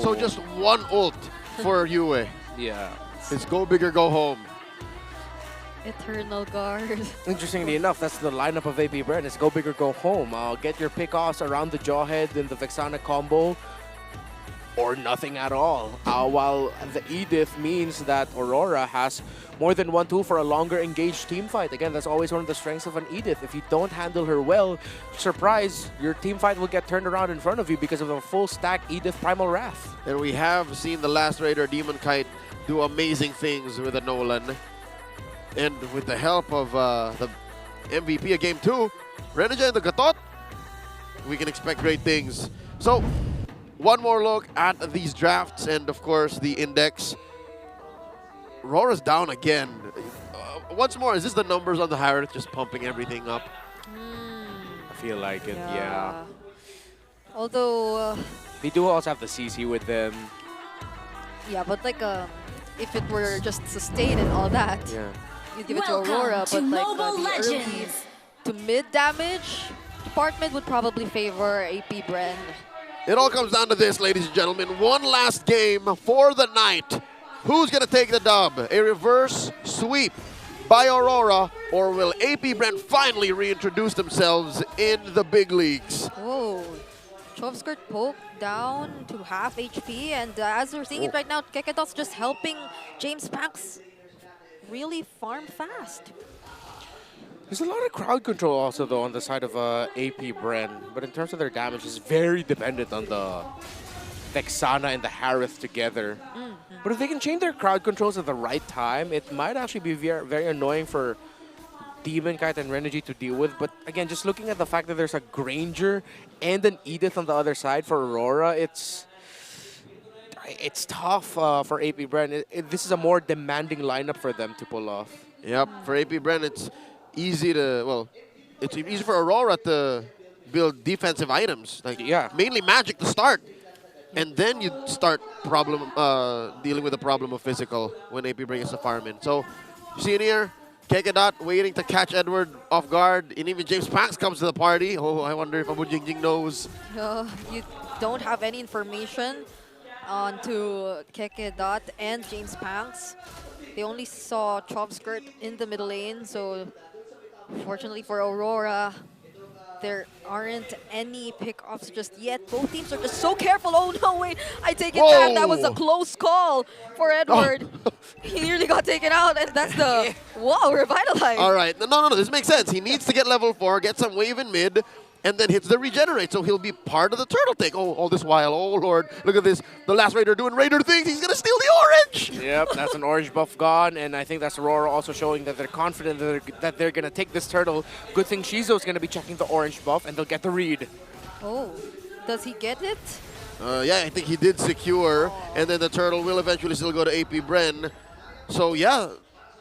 So just one ult for Yue. Yeah. It's go big or go home. Eternal Guard. Interestingly enough, that's the lineup of AP BREN. It's go big or go home. Get your pickoffs around the Jawhead and the Vexana combo, or nothing at all. While the Edith means that Aurora has more than one tool for a longer engaged team fight. Again, that's always one of the strengths of an Edith. If you don't handle her well, surprise, your team fight will get turned around in front of you because of a full stack Edith Primal Wrath. And we have seen the last Raider, Demonkite, do amazing things with a Nolan. And with the help of the MVP of Game 2, Reneja and the Gatot, we can expect great things. So, one more look at these drafts and, of course, the index. Aurora's down again. Once more, is this the numbers on the Harith just pumping everything up? I feel like it, yeah. Although... they do also have the CC with them. yeah, but like, if it were just sustained and all that, you'd give it to Aurora, but like the early to mid damage department would probably favor AP BREN. It all comes down to this, ladies and gentlemen. One last game for the night. Who's going to take the dub? A reverse sweep by Aurora, or will AP BREN finally reintroduce themselves in the big leagues? Oh, Chovskirt poke down to half HP, and as we're seeing it right now, Kekedot's just helping James Pax really farm fast. There's a lot of crowd control also, though, on the side of AP BREN. But in terms of their damage, it's very dependent on the Vexana and the Harith together. But if they can change their crowd controls at the right time, it might actually be very, very annoying for Demonkite and Reneji to deal with. But again, just looking at the fact that there's a Granger and an Edith on the other side for Aurora, it's tough for AP BREN. This is a more demanding lineup for them to pull off. Yep, for AP BREN, it's easy to, well, it's easy for Aurora to build defensive items. Like, mainly magic to start. And then you start dealing with the problem of physical when AP BREN is a farm in. So, you see it here, Kekedot waiting to catch Edward off guard, and even James Pax comes to the party. Oh, I wonder if Abu Jingjing knows. You don't have any information onto Kekedot and James Pax. They only saw Chovskirt in the middle lane, so fortunately for Aurora, there aren't any pickoffs just yet. Both teams are just so careful. Oh no, wait, I take it back. That was a close call for Edward. He nearly got taken out, and that's the, wow, revitalize. All right, no, this makes sense. He needs to get level 4, get some wave in mid, and then hits the regenerate, so he'll be part of the turtle take. Oh, all this while, oh lord, look at this. The last Raider doing Raider things. He's gonna steal the orange. Yep, that's an orange buff gone, and I think that's Aurora also showing that they're confident that they're gonna take this turtle. Good thing Shizo's gonna be checking the orange buff, and they'll get the read. Oh, does he get it? Yeah, I think he did secure, and then the turtle will eventually still go to AP BREN. So yeah,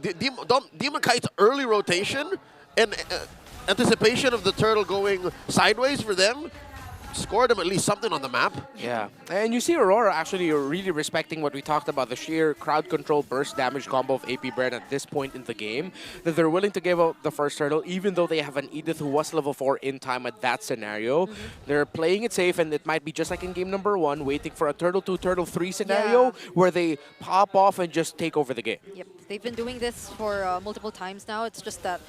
Demonkite's early rotation and anticipation of the turtle going sideways for them scored them at least something on the map. Yeah, and you see Aurora actually really respecting what we talked about, the sheer crowd control burst damage combo of AP BREN at this point in the game, that they're willing to give up the first turtle even though they have an Edith who was level 4 in time at that scenario. They're playing it safe, and it might be just like in game number 1, waiting for a turtle 2, turtle 3 scenario where they pop off and just take over the game. Yep, they've been doing this for multiple times now. It's just that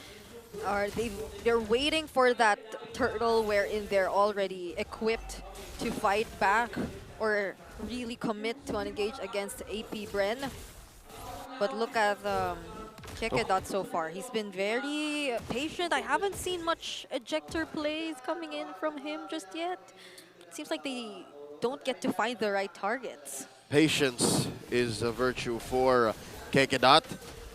they're waiting for that turtle wherein they're already equipped to fight back or really commit to an engage against AP BREN. But look at Kekedot so far. He's been very patient. I haven't seen much ejector plays coming in from him just yet. It seems like they don't get to find the right targets. Patience is a virtue for Kekedot.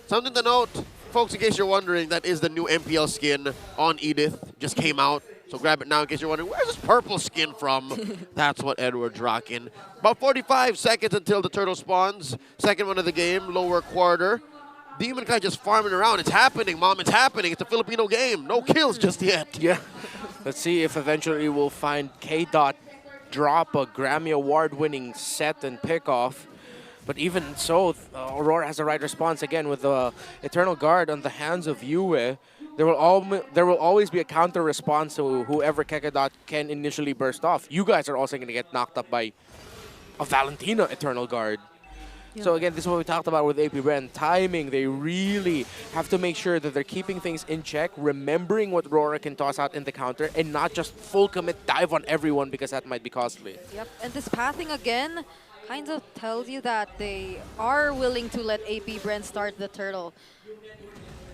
Something to note, folks, in case you're wondering, that is the new MPL skin on Edith. Just came out, so grab it now in case you're wondering, where's this purple skin from? That's what Edward's rocking. About 45 seconds until the turtle spawns. Second one of the game, lower quarter. Demonkite just farming around. It's happening, Mom, it's happening. It's a Filipino game. No kills just yet. Yeah. Let's see if eventually we'll find K-Dot drop a Grammy Award-winning set and pickoff. But even so, Aurora has the right response again with the Eternal Guard on the hands of Yue. There will always be a counter response to whoever Kekedot can initially burst off. You guys are also going to get knocked up by a Valentina Eternal Guard. Yeah. So again, this is what we talked about with AP BREN. Timing, they really have to make sure that they're keeping things in check, remembering what Rora can toss out in the counter, and not just full commit dive on everyone because that might be costly. Yep, and this pathing again kind of tells you that they are willing to let AP BREN start the turtle.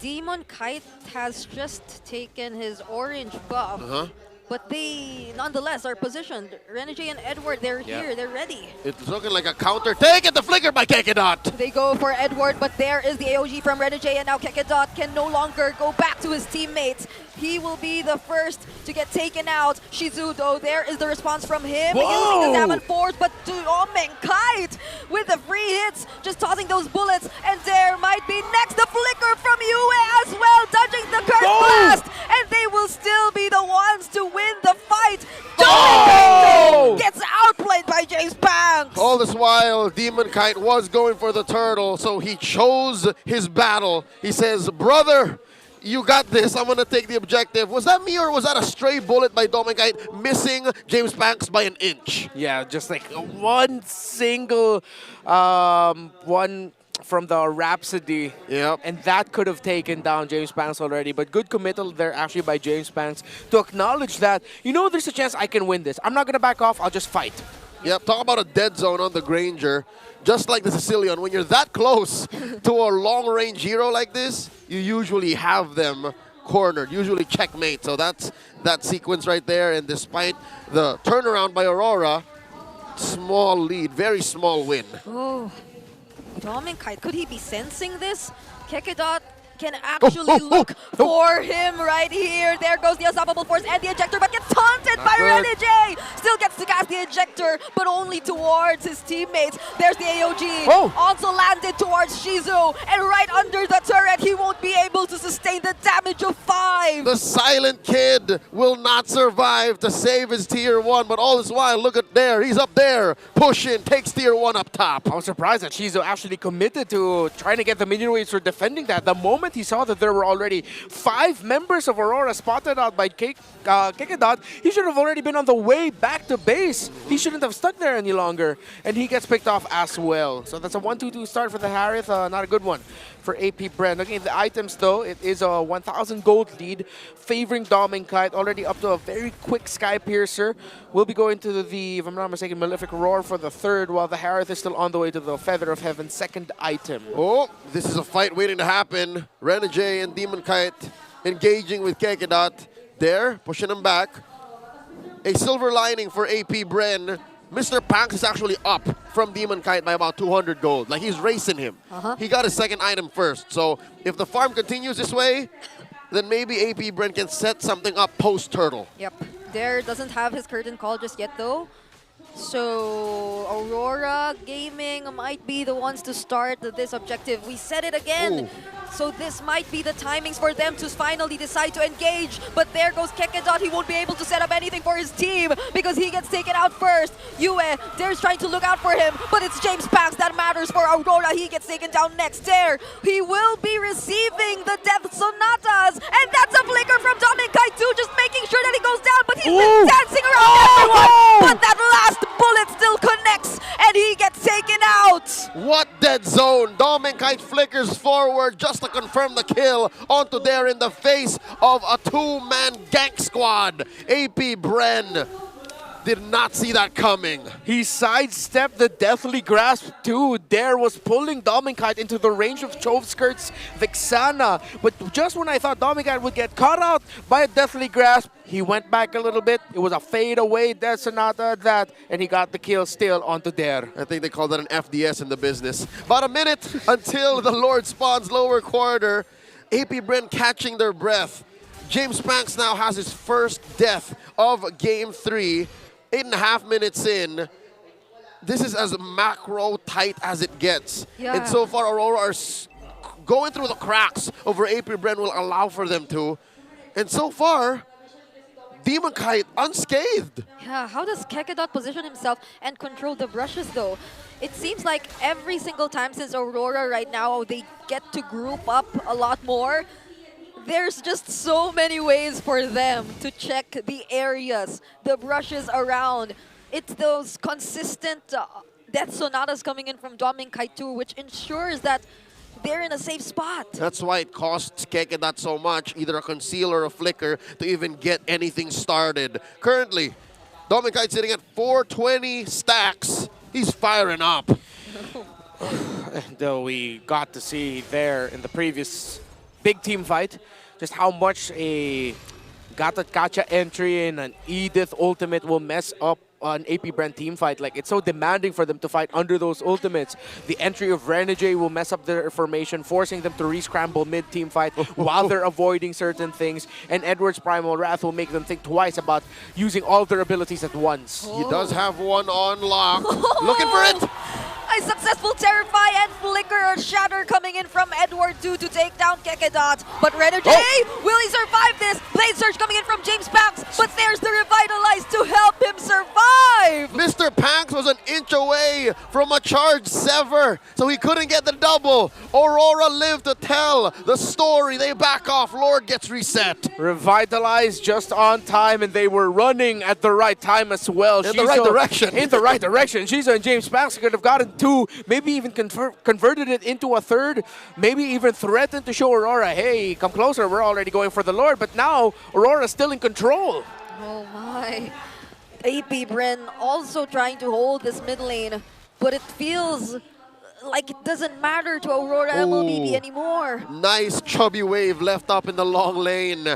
Demonkite has just taken his orange buff, but they nonetheless are positioned. Renegade and Edward, they're here, they're ready. It's looking like a counter. Take it, the flicker by Kekedot. They go for Edward, but there is the AOG from Renegade, and now Kekedot can no longer go back to his teammates. He will be the first to get taken out. Shizu, though, there is the response from him. Whoa! Using the Salmon Force, but Demonkite with the free hits, just tossing those bullets, and there might be next the flicker from Yue as well, dodging the curse blast, and they will still be the ones to win the fight. Demonkite gets outplayed by James Banks. All this while, Demonkite was going for the turtle, so he chose his battle. He says, brother, you got this. I'm going to take the objective. Was that me or was that a stray bullet by Demonkite missing James Banks by an inch? Yeah, just like one single one from the Rhapsody. Yep. And that could have taken down James Banks already. But good committal there actually by James Banks to acknowledge that, you know, there's a chance I can win this. I'm not going to back off. I'll just fight. Yep, talk about a dead zone on the Granger. Just like the Sicilian, when you're that close to a long-range hero like this, you usually have them cornered, usually checkmate. So that's that sequence right there. And despite the turnaround by Aurora, small lead, very small win. Oh, Demonkite, could he be sensing this? Kekedot can actually look for him right here. There goes the Unstoppable Force and the Ejector, but gets taunted by Renegade. Still gets to cast the Ejector, but only towards his teammates. There's the AOG. Also landed towards Shizu, and right under the turret, he won't be able to sustain the damage of 5. The Silent Kid will not survive to save his tier 1, but all this while, look at there. He's up there, pushing, takes tier 1 up top. I was surprised that Shizu actually committed to trying to get the minion waves for defending that. The moment he saw that there were already 5 members of Aurora spotted out by Kekedot, he should have already been on the way back to base. He shouldn't have stuck there any longer. And he gets picked off as well. So that's a 1-2-2 start for the Harith. Not a good one for AP BREN. Looking at the items though, it is a 1,000 gold lead favoring Demonkite, already up to a very quick Sky Piercer. We'll be going to the, if I'm not mistaken, Malefic Roar for the 3rd, while the Harith is still on the way to the Feather of Heaven 2nd item. Oh, this is a fight waiting to happen. Renegade and Demonkite engaging with Kekedot. There, pushing him back. A silver lining for AP BREN. Mr. Panks is actually up from Demonkite by about 200 gold. Like, he's racing him. He got his 2nd item first. So if the farm continues this way, then maybe AP BREN can set something up post-turtle. Yep. Dare doesn't have his curtain call just yet though. So Aurora Gaming might be the ones to start this objective. We said it again. So this might be the timings for them to finally decide to engage. But there goes Kekedot. He won't be able to set up anything for his team because he gets taken out first. Yue, Dare's trying to look out for him, but it's James Banks that matters for Aurora. He gets taken down next. Dare, he will be receiving the Death Sonatas. And that's a flicker from Demonkite too, just making sure that he goes down. But he's been dancing around everyone. But that last bullet still connects, and he gets taken out. What dead zone? Demonkite flickers forward just to confirm the kill onto there in the face of a 2-man gank squad. AP BREN did not see that coming. He sidestepped the Deathly Grasp too. Dare was pulling Demonkite into the range of Chovskirt's Vexana. But just when I thought Demonkite would get caught out by a Deathly Grasp, he went back a little bit. It was a fade away Death Sonata and he got the kill still onto Dare. I think they call that an FDS in the business. About a minute until the Lord spawns lower quarter. AP BREN catching their breath. James Banks now has his first death of Game 3. 8.5 minutes in. This is as macro tight as it gets. Yeah. And so far, Aurora are going through the cracks of where AP BREN will allow for them to. And so far, Demonkite unscathed. Yeah, how does Kekedot position himself and control the brushes though? It seems like every single time since Aurora right now, they get to group up a lot more. There's just so many ways for them to check the areas, the brushes around. It's those consistent Death Sonatas coming in from Demonkite too, which ensures that they're in a safe spot. That's why it costs Kekedat so much, either a conceal or a flicker, to even get anything started. Currently, Demonkite sitting at 420 stacks. He's firing up. Though we got to see there in the previous big team fight just how much a Gacha entry and an Edith ultimate will mess up an AP BREN team fight. Like, it's so demanding for them to fight under those ultimates. The entry of Renegade will mess up their formation, forcing them to re-scramble mid-team fight while they're avoiding certain things. And Edward's Primal Wrath will make them think twice about using all their abilities at once. He does have one on lock. Looking for it! A successful Terrify and Flicker Shatter coming in from Edward 2 to take down Kekedat. But Renegade, will he survive this? Blade Surge coming in from James Pax, but there's the Revitalize to help him survive. Mr. Panks was an inch away from a charge sever, so he couldn't get the double. Aurora lived to tell the story. They back off. Lord gets reset. Revitalize just on time, and they were running at the right time as well. In the right direction. In the right direction. Shizu and James Pax could have gotten two, maybe even converted it into a third, maybe even threatened to show Aurora, hey, come closer, we're already going for the Lord. But now, Aurora's still in control. Oh my. AP BREN also trying to hold this mid lane, but it feels like it doesn't matter to Aurora MLBB anymore. Nice chubby wave left up in the long lane.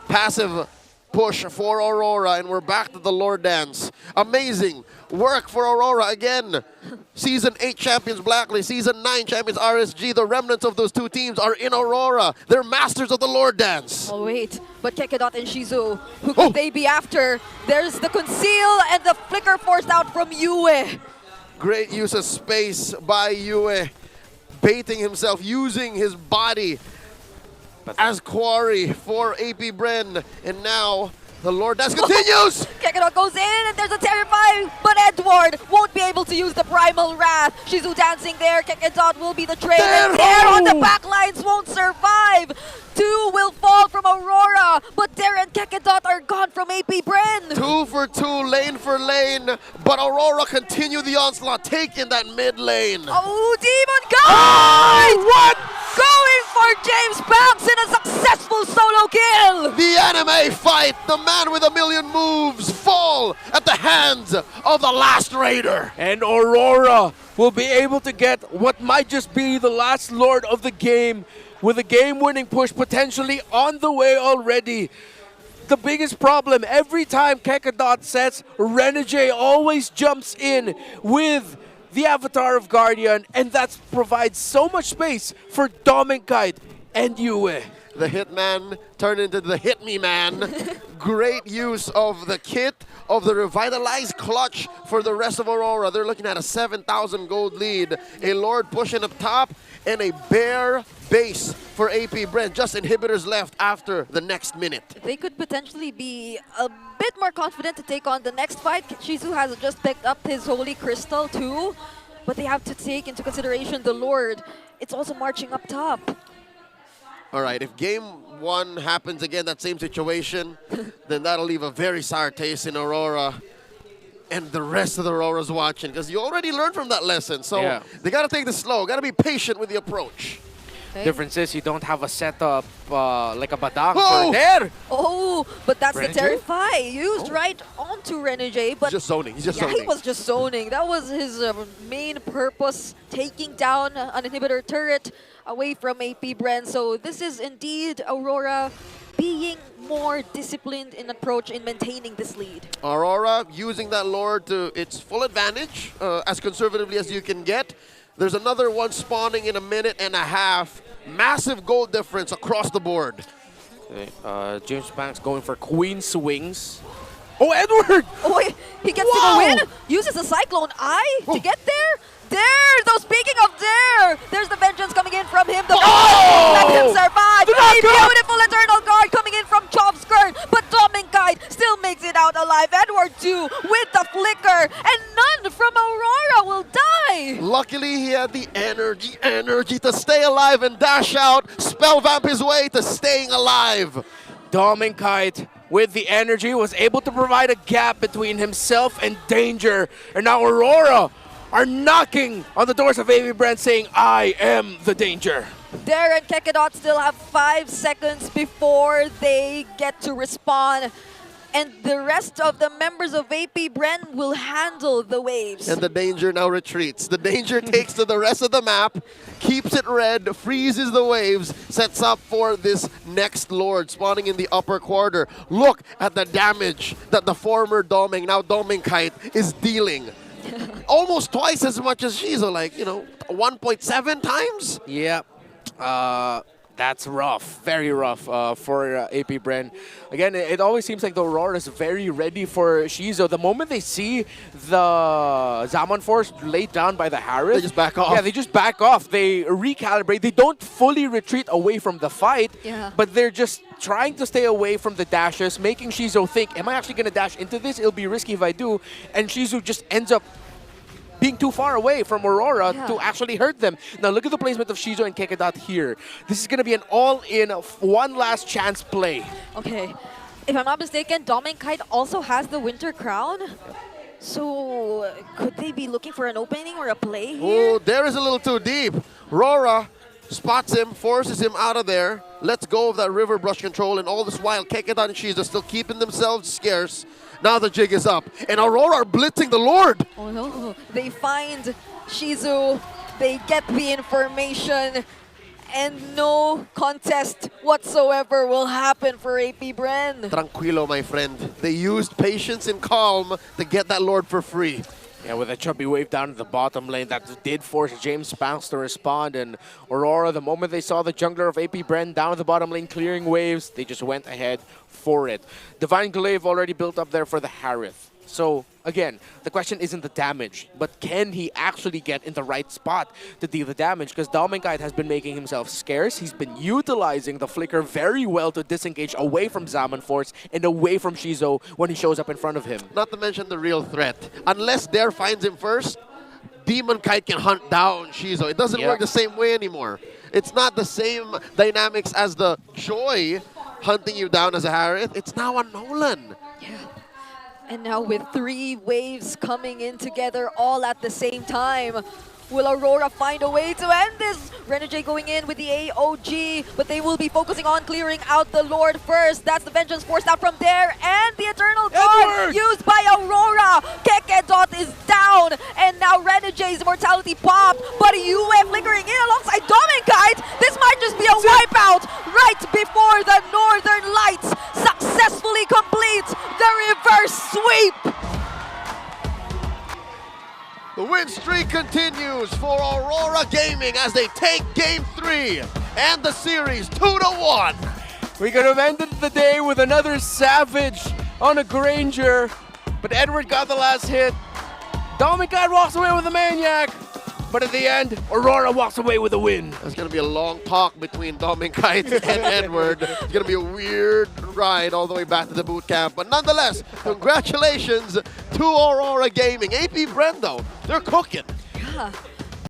Passive push for Aurora, and we're back to the Lord Dance. Amazing work for Aurora again. Season 8 champions Blacklist, Season 9 champions RSG. The remnants of those two teams are in Aurora. They're masters of the Lord Dance. Oh wait, but Kekedat and Shizu, who could they be after? There's the Conceal and the Flicker forced out from Yue. Great use of space by Yue. Baiting himself, using his body as quarry for AP BREN. And now the Lord Dance continues! Kekedat goes in and there's a Terrify, but Edward won't be able to use the Primal Wrath. Shizu dancing there, Kekedat will be the train, and there on the back lines won't survive. Two will fall from Aurora, but Dare and Kekedat are gone from AP BREN. 2 for 2, lane for lane, but Aurora continue the onslaught, taking that mid lane. Oh, Demonkite! What? Going for James Pax in a successful solo kill! The anime fight, the man with a million moves fall at the hands of the last raider. And Aurora will be able to get what might just be the last Lord of the game, with a game-winning push potentially on the way already. The biggest problem, every time Kekedat sets, Renegade always jumps in with the Avatar of Guardian, and that provides so much space for Demonkite and Yue. The Hitman turned into the Hit Me Man. Great use of the kit, of the revitalized clutch for the rest of Aurora. They're looking at a 7,000 gold lead. A Lord pushing up top, and a bare base for AP BREN. Just inhibitors left after the next minute. They could potentially be a bit more confident to take on the next fight. Shizu has just picked up his Holy Crystal too, but they have to take into consideration the Lord. It's also marching up top. All right, if game 1 happens again, that same situation, then that'll leave a very sour taste in Aurora. And the rest of the Aurora's watching, because you already learned from that lesson. So they got to take this slow, got to be patient with the approach. Okay. Difference is you don't have a setup like a Badang for there. Oh, but that's Renegade? the Terrify used right onto Renegade. But He's just zoning. He's just yeah, zoning. he was just zoning. That was his main purpose, taking down an inhibitor turret away from AP BREN. So this is indeed Aurora being more disciplined in approach in maintaining this lead. Aurora using that Lord to its full advantage, as conservatively as you can get. There's another one spawning in a minute and a half. Massive gold difference across the board. Okay, James Banks going for Queen Swings. Oh, Edward! Oh, wait, he gets to go in, uses the Cyclone Eye to get there. There, though, speaking of there, there's the Vengeance coming in from him. The let him survive. A beautiful Eternal Guard coming in from Chop's Skirt, but Demonkite still makes it out alive. Edward 2 with the Flicker, and none from Aurora will die. Luckily, he had the energy to stay alive and dash out, spell vamp his way to staying alive. Demonkite, with the energy, was able to provide a gap between himself and danger. And now Aurora are knocking on the doors of AB Brand saying, I am the danger. Darren Kekedot still have 5 seconds before they get to respawn. And the rest of the members of AP BREN will handle the waves. And the danger now retreats. The danger takes to the rest of the map, keeps it red, freezes the waves, sets up for this next Lord spawning in the upper quarter. Look at the damage that the former Doming, now Demonkite, is dealing. Almost twice as much as Shizo, like, you know, 1.7 times? Yeah. That's rough, very rough for AP BREN. Again, it always seems like the Aurora is very ready for Shizo. The moment they see the Zaman Force laid down by the Harris, they just back off. Yeah, they just back off. They recalibrate. They don't fully retreat away from the fight, but they're just trying to stay away from the dashes, making Shizo think, am I actually going to dash into this? It'll be risky if I do. And Shizu just ends up being too far away from Aurora to actually hurt them. Now look at the placement of Shizo and Kekedot here. This is going to be an all-in, one last chance play. Okay. If I'm not mistaken, Demonkite also has the Winter Crown. So could they be looking for an opening or a play here? Oh, there is a little too deep. Rora spots him, forces him out of there, lets go of that river brush control, and all this while Kekedot and Shizo still keeping themselves scarce. Now the jig is up, and Aurora are blitzing the Lord. Oh no, they find Shizu, they get the information, and no contest whatsoever will happen for AP BREN. Tranquilo, my friend. They used patience and calm to get that Lord for free. Yeah, with a chubby wave down in the bottom lane, that did force James Spanks to respond. And Aurora, the moment they saw the jungler of AP BREN down in the bottom lane clearing waves, they just went ahead for it. Divine Glaive already built up there for the Harith. So, again, the question isn't the damage, but can he actually get in the right spot to deal the damage? Because Demonkite has been making himself scarce. He's been utilizing the flicker very well to disengage away from Zaman Force and away from Shizo when he shows up in front of him. Not to mention the real threat. Unless Dare finds him first, Demonkite can hunt down Shizo. It doesn't work the same way anymore. It's not the same dynamics as the Joy hunting you down as a Harith. It's now a Nolan. Yeah. And now with 3 waves coming in together all at the same time, will Aurora find a way to end this? Renegade going in with the AOG, but they will be focusing on clearing out the Lord first. That's the Vengeance forced out from there, and the Eternal God used by Aurora. Kekedot is down, and now Renegade's immortality popped, but UA flickering in alongside Demonkite. This might just be a wipeout right before the Northern Lights successfully complete the reverse sweep. The win streak continues for Aurora Gaming as they take Game 3 and the series 2-1. We could have ended the day with another Savage on a Granger, but Edward got the last hit. Demonkite walks away with a Maniac, but at the end, Aurora walks away with a win. There's going to be a long talk between Demonkite and Edward. It's going to be a weird ride all the way back to the boot camp. But nonetheless, congratulations to Aurora Gaming. AP BREN, though, they're cooking. Yeah.